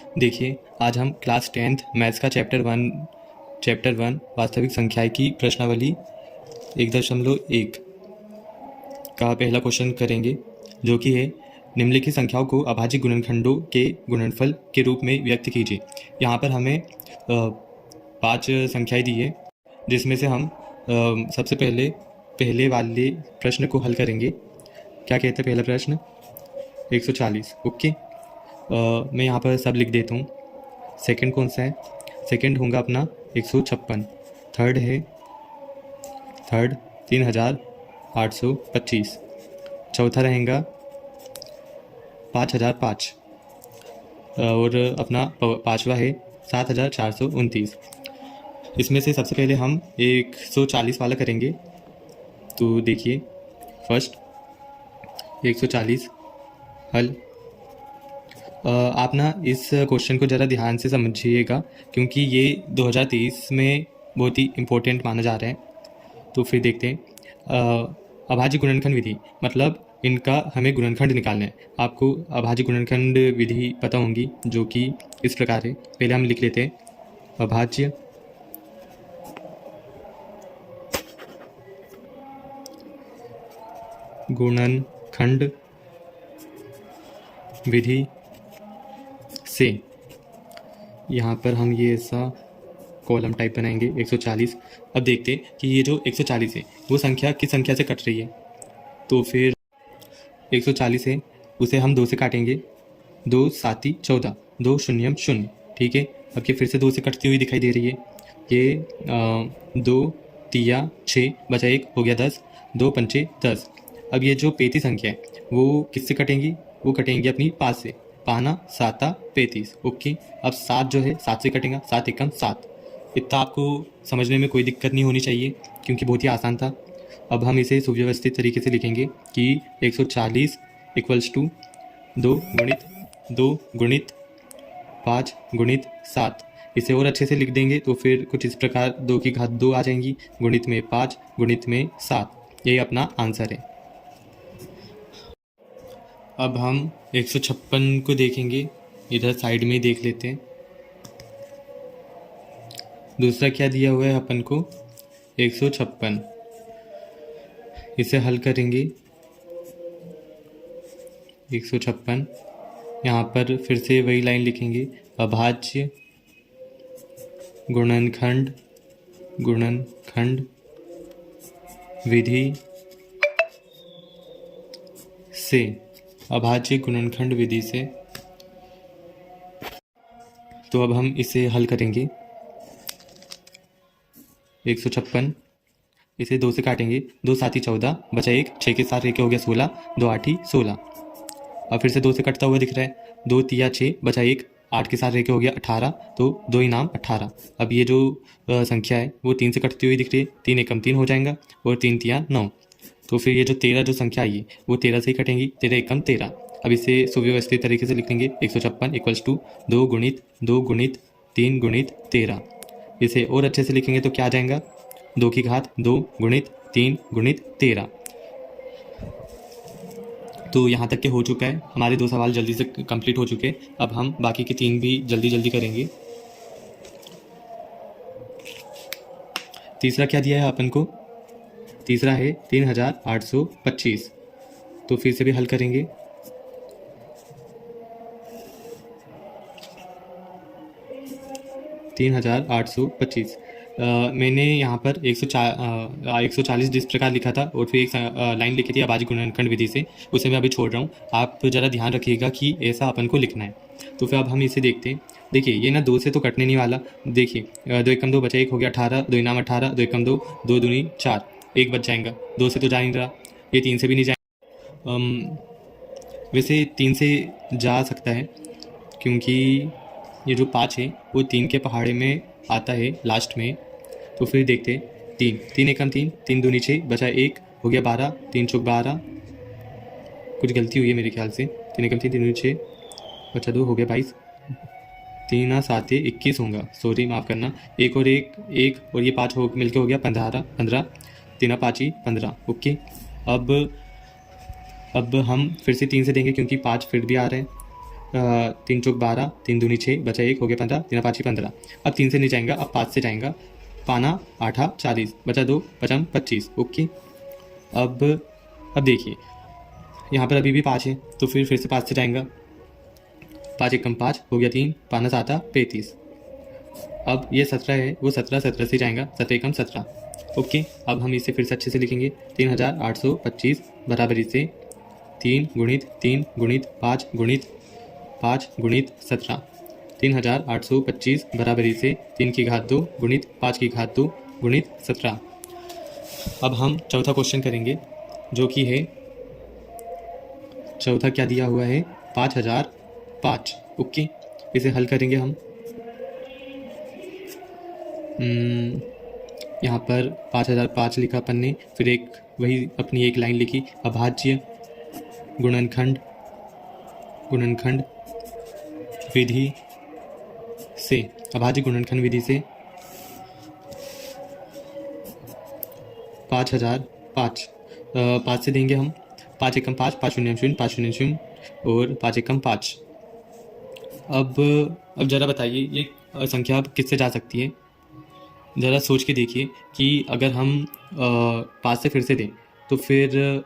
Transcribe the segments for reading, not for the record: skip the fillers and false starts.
देखिए, आज हम क्लास 10th मैथ्स का चैप्टर 1 वास्तविक संख्याएं की प्रश्नावली 1.1 का पहला क्वेश्चन करेंगे, जो कि है निम्नलिखित संख्याओं को अभाज्य गुणनखंडों के गुणनफल के रूप में व्यक्त कीजिए। यहाँ पर हमें 5 संख्याएं दी है, जिसमें से हम सबसे पहले वाले प्रश्न को हल करेंगे। क्या कहते हैं पहला प्रश्न? 140। ओके, मैं यहाँ पर सब लिख देता हूँ। सेकंड कौन सा है? सेकंड होगा अपना 156। थर्ड 3825। चौथा रहेगा 5005 और अपना पाँचवा है 7429। इसमें से सबसे पहले हम 140 वाला करेंगे। तो देखिए, फर्स्ट 140 हल। आप ना इस क्वेश्चन को ज़रा ध्यान से समझिएगा, क्योंकि ये 2023 में बहुत ही इम्पोर्टेंट माना जा रहा है। तो फिर देखते हैं। अभाज्य गुणनखंड विधि, मतलब इनका हमें गुणनखंड निकालना है। आपको अभाज्य गुणनखंड विधि पता होंगी, जो कि इस प्रकार है। पहले हम लिख लेते हैं अभाज्य गुणनखंड विधि से। यहाँ पर हम ये ऐसा कॉलम टाइप बनाएंगे 140। अब देखते हैं कि ये जो 140 है वो संख्या किस संख्या से कट रही है। तो फिर 140 है, उसे हम 2 से काटेंगे। 2 7 14, 2 0 0। ठीक है, अब ये फिर से 2 से कटती हुई दिखाई दे रही है। ये 2 3 6 बचा 1 हो गया 10। 2 5 10। अब ये जो 35 संख्या है वो किससे कटेंगी? वो कटेंगी अपनी 5 से। पाना 7 35। ओके, अब 7 जो है 7 से कटेगा। 7 एकम 7। इतना आपको समझने में कोई दिक्कत नहीं होनी चाहिए, क्योंकि बहुत ही आसान था। अब हम इसे सुव्यवस्थित तरीके से लिखेंगे कि 140 इक्वल्स टू 2 गुणित 5 गुणित 7। इसे और अच्छे से लिख देंगे तो फिर कुछ इस प्रकार 2 की घात 2 आ जाएंगी, गुणित में 5 गुणित में 7। यही अपना आंसर है। अब हम 156 को देखेंगे, इधर साइड में ही देख लेते हैं। दूसरा क्या दिया हुआ है अपन को? 156। इसे हल करेंगे। 156, यहाँ पर फिर से वही लाइन लिखेंगे, अभाज्य गुणनखंड विधि से। अभाज्य गुणनखंड विधि से। तो अब हम इसे हल करेंगे। 156, इसे 2 से काटेंगे। 2 7 14 बचा 1, 6 के साथ एक हो गया 16। 2 8 16। अब फिर से 2 से कटता हुआ दिख रहा है। 2 3 6 बचा 1, 8 के साथ एक हो गया 18। तो 2 इनाम 18। अब ये जो संख्या है वो 3 से कटती हुई दिख रही है। 3 एकम 3 हो जाएगा और 3 3 9। तो फिर ये जो 13 जो संख्या आई है वो 13 से ही कटेंगी। 13 एकम 13। अब इसे सुव्यवस्थित तरीके से लिख लेंगे। 156 इक्वल्स टू 2 गुणित 3 गुणित 13। इसे और अच्छे से लिखेंगे तो क्या आ जाएगा? 2 की घात 2 गुणित 3 गुणित 13। तो यहाँ तक के हो चुका है। हमारे 2 सवाल जल्दी से कंप्लीट हो चुके हैं। अब हम बाकी के 3 भी जल्दी करेंगे। तीसरा क्या दिया है अपन को? तीसरा है 3825। तो फिर से भी हल करेंगे। मैंने यहाँ पर 140 जिस प्रकार लिखा था और फिर एक लाइन लिखी थी अभाज्य गुणनखंड विधि से, उसे मैं अभी छोड़ रहा हूँ। आप ज़रा ध्यान रखिएगा कि ऐसा अपन को लिखना है। तो फिर अब हम इसे देखते हैं। देखिए, ये ना 2 से तो कटने नहीं वाला। देखिए, 2 एकम 2 बचा 1 हो गया 18। 2 इनाम 18। 2 एकम 2, 2 दूनी 4, 1 बच जाएगा। 2 से तो जा नहीं रहा। ये 3 से भी नहीं जाएगा। वैसे 3 से जा सकता है, क्योंकि ये जो 5 है वो 3 के पहाड़े में आता है लास्ट में। तो फिर देखते हैं। 3 एकम 3, 3 दूनी 6 बचा 1 हो गया 12। 3 चौक 12। कुछ गलती हुई है मेरे ख्याल से। 3 एकम 3, 3 दूनी 6 बचा 2 हो गया 22। 3 7 21 होगा। सॉरी, माफ़ करना। 1 और 1 और ये 5 हो मिलकर हो गया 15। 3 5 15। ओके, अब हम फिर से 3 से देंगे, क्योंकि 5 फिर भी आ रहे हैं। तीन चौक 12, तीन दूनी 6, बचा 1, हो गया 15, तीन पाँच 15। अब 3 से नहीं जाएगा, अब 5 से जाएगा। पाना 8 40, बचा 2, पचम 25। ओके, अब देखिए यहाँ पर अभी भी 5 है, तो फिर से 5 से जाएगा। 5 एकम 5, हो गया 3, पाना 7 35। अब ये 17 है, वो 17 से जाएगा, 17 एकम 17। ओके, अब हम इसे फिर से अच्छे से लिखेंगे। 3825 बराबरी से 3 गुणित 3 गुणित 5 गुणित 5 गुणित 17। 3825 बराबरी से 3 की घात 2 गुणित 5 की घात 2 गुणित 17। अब हम चौथा क्वेश्चन करेंगे, जो कि है चौथा क्या दिया हुआ है, 5005। ओके, इसे हल करेंगे हम। यहाँ पर 5005 लिखा अपन ने, फिर वही अपनी एक लाइन लिखी, अभाज्य गुणनखंड विधि से, अभाज्य गुणनखंड विधि से 5005। 5 से देंगे हम, 5 एकम 5, 5 शून्य शून्य, 5 शून्य शून्य और 5 एकम 5। अब ज़रा बताइए ये संख्या अब किससे जा सकती है। ज़रा सोच के देखिए कि अगर हम 5 से फिर से दें तो फिर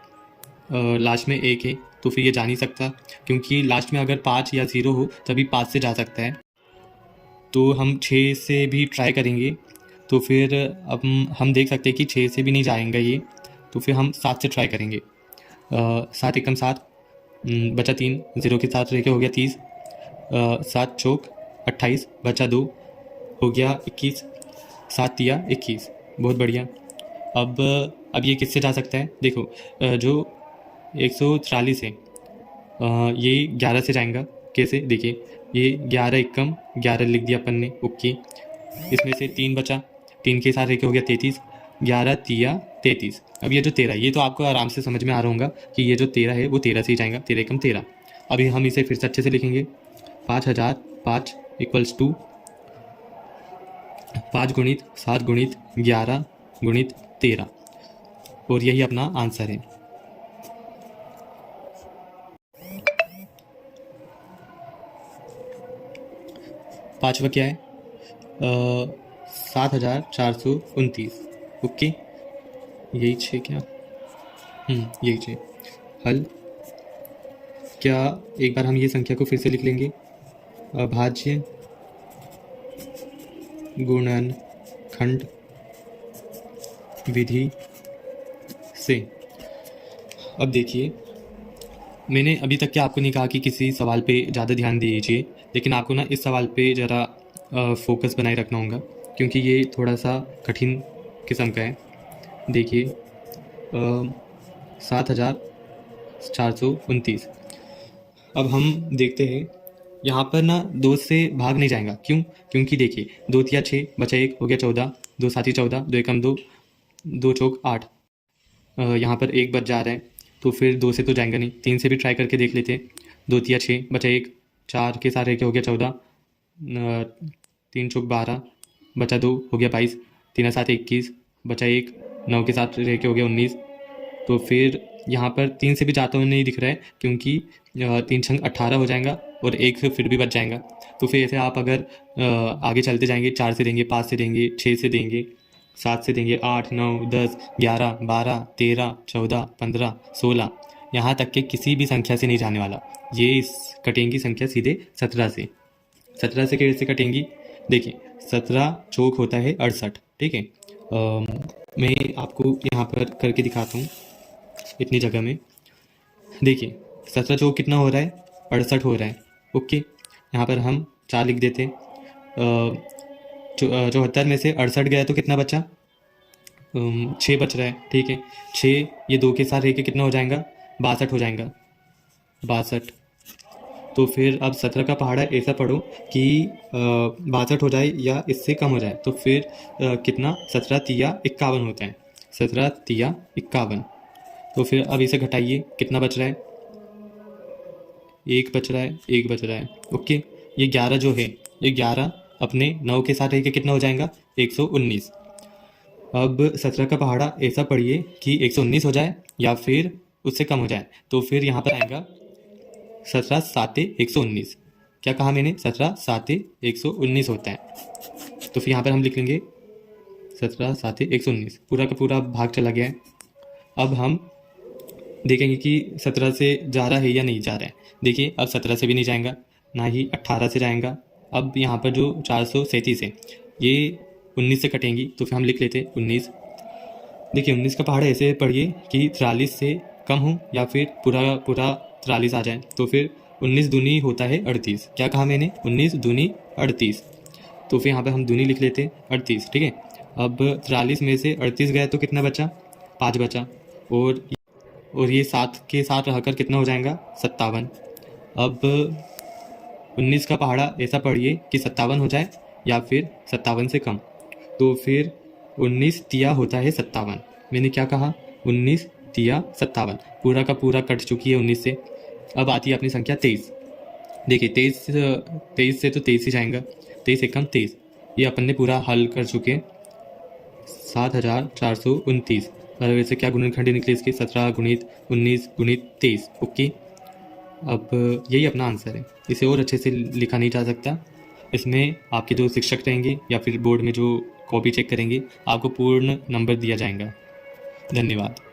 लास्ट में 1 है, तो फिर ये जा नहीं सकता, क्योंकि लास्ट में अगर 5 या 0 हो तभी 5 से जा सकता है। तो हम 6 से भी ट्राई करेंगे, तो फिर अब हम देख सकते हैं कि 6 से भी नहीं जाएंगे ये, तो फिर हम 7 से ट्राई करेंगे। 7 एकम 7, बचा 3, 0 के साथ रह के हो गया 30। 7 चौक 28, बचा 2, हो गया 21। 7 तिया 21, बहुत बढ़िया। अब ये किससे जा सकता है, देखो जो 143 है, ये 11 से जाएगा। कैसे, देखिए ये 11 एकम 11 लिख दिया अपन ने। ओके, इसमें से 3 बचा, 3 के साथ रह के हो गया 33। 11 तिया 33। अब ये जो 13, ये तो आपको आराम से समझ में आ रहा होगा कि ये जो 13 है वो 13 से ही जाएगा, 13 एकम 13। अभी हम इसे फिर से अच्छे से लिखेंगे। 5005 इक्वल्स टू 5 गुणित 7 गुणित 11 गुणित 13, और यही अपना आंसर है। पांचवा क्या है, 7429। ओके, यही 6 क्या, यही 6। हल क्या, एक बार हम ये संख्या को फिर से लिख लेंगे, अभाज्य गुणनखंड विधि से। अब देखिए, मैंने अभी तक क्या आपको नहीं कहा कि किसी सवाल पे ज़्यादा ध्यान दीजिए, लेकिन आपको ना इस सवाल पे ज़रा फोकस बनाए रखना होगा, क्योंकि ये थोड़ा सा कठिन किस्म का है। देखिए 7429। अब हम देखते हैं, यहाँ पर ना 2 से भाग नहीं जाएगा, क्यों, क्योंकि देखिए 2 तिया 6, बचा 1, हो गया 14, 2 साथी 14, 2 एकम 2, 2 चौक 8। यहाँ पर 1 बच जा रहा है, तो फिर 2 से तो जाएगा नहीं, 3 से भी ट्राई करके देख लेते हैं। 2 तिया 6, बचा 1, 4 के साथ रह के हो गया 14, 3 चौक 12, बचा 2, हो गया 22, 3 7 21, बचा 1, 9 के साथ रह के हो गया 19। तो फिर यहाँ पर 3 से भी जाता हुआ नहीं दिख रहा है, क्योंकि 3 छंग 18 हो जाएगा और 1 फिर भी बच जाएगा। तो फिर ऐसे आप अगर आगे चलते जाएंगे, 4 से देंगे, 5 से देंगे, 6 से देंगे, 7 से देंगे, 8 9 10 11 12 13 14 15 16, यहाँ तक के किसी भी संख्या से नहीं जाने वाला। ये कटेंगी संख्या सीधे 17 से। 17 से कैसे कटेंगी, देखिए 17 चौक होता है 68, ठीक है। मैं आपको यहाँ पर करके दिखाता हूँ इतनी जगह में। देखिए 17 चौक कितना हो रहा है, 68 हो रहा है। ओके, यहाँ पर हम 4 लिख देते। 74 में से 68 गया तो कितना बचा, 6 बच रहा है, ठीक है। 6 ये 2 के साथ रह के कितना हो जाएगा, 62 हो जाएगा, 62। तो फिर अब 17 का पहाड़ा ऐसा पढ़ो कि 62 हो जाए या इससे कम हो जाए, तो फिर कितना, 17 तिया 51 होता है, 17 तिया 51। तो फिर अब इसे घटाइए, कितना बच रहा है, 1 बच रहा है, 1 बच रहा है। ओके, ये 11 जो है, ये 11 अपने 9 के साथ रह के कितना हो जाएगा, 119। अब 17 का पहाड़ा ऐसा पढ़िए कि 119 हो जाए या फिर उससे कम हो जाए, तो फिर यहाँ पर आएगा 17 साते 119। क्या कहा मैंने? 17 साते 119 होता है। तो फिर यहाँ पर हम लिख लेंगे 17 साते 119। पूरा का पूरा भाग चला गया है। अब हम देखेंगे कि 17 से जा रहा है या नहीं जा रहा है। देखिए अब 17 से भी नहीं जाएगा, ना ही 18 से जाएगा। अब यहाँ पर जो 437 है ये 19 से कटेंगी, तो फिर हम लिख लेते 19। देखिए 19 का पहाड़ा ऐसे पढ़िए कि 43 से कम हो या फिर पूरा पूरा 43 आ जाए। तो फिर 19 दूनी होता है 38। क्या कहा मैंने? 19 दूनी 38। तो फिर यहाँ पर हम दूनी लिख लेते 38। ठीक है। अब 43 में से 38 गया तो कितना बचा? 5 बचा। और ये 7 के साथ रहकर कितना हो जाएगा? 57। अब 19 का पहाड़ा ऐसा पढ़िए कि 57 हो जाए या फिर 57 से कम। तो फिर 19 तिया होता है 57। मैंने क्या कहा? 19 तिया 57। पूरा का पूरा कट चुकी है 19 से। अब आती है अपनी संख्या 23। देखिए 23 से तो 23 ही जाएगा। 23 एकम 23। ये अपन ने पूरा हल कर चुके 7429। और वैसे क्या गुणनखंड निकले इसके? 17 गुणित 19 गुणित 23। ओके। अब यही अपना आंसर है। इसे और अच्छे से लिखा नहीं जा सकता। इसमें आपके जो शिक्षक रहेंगे या फिर बोर्ड में जो कॉपी चेक करेंगे आपको पूर्ण नंबर दिया जाएगा। धन्यवाद।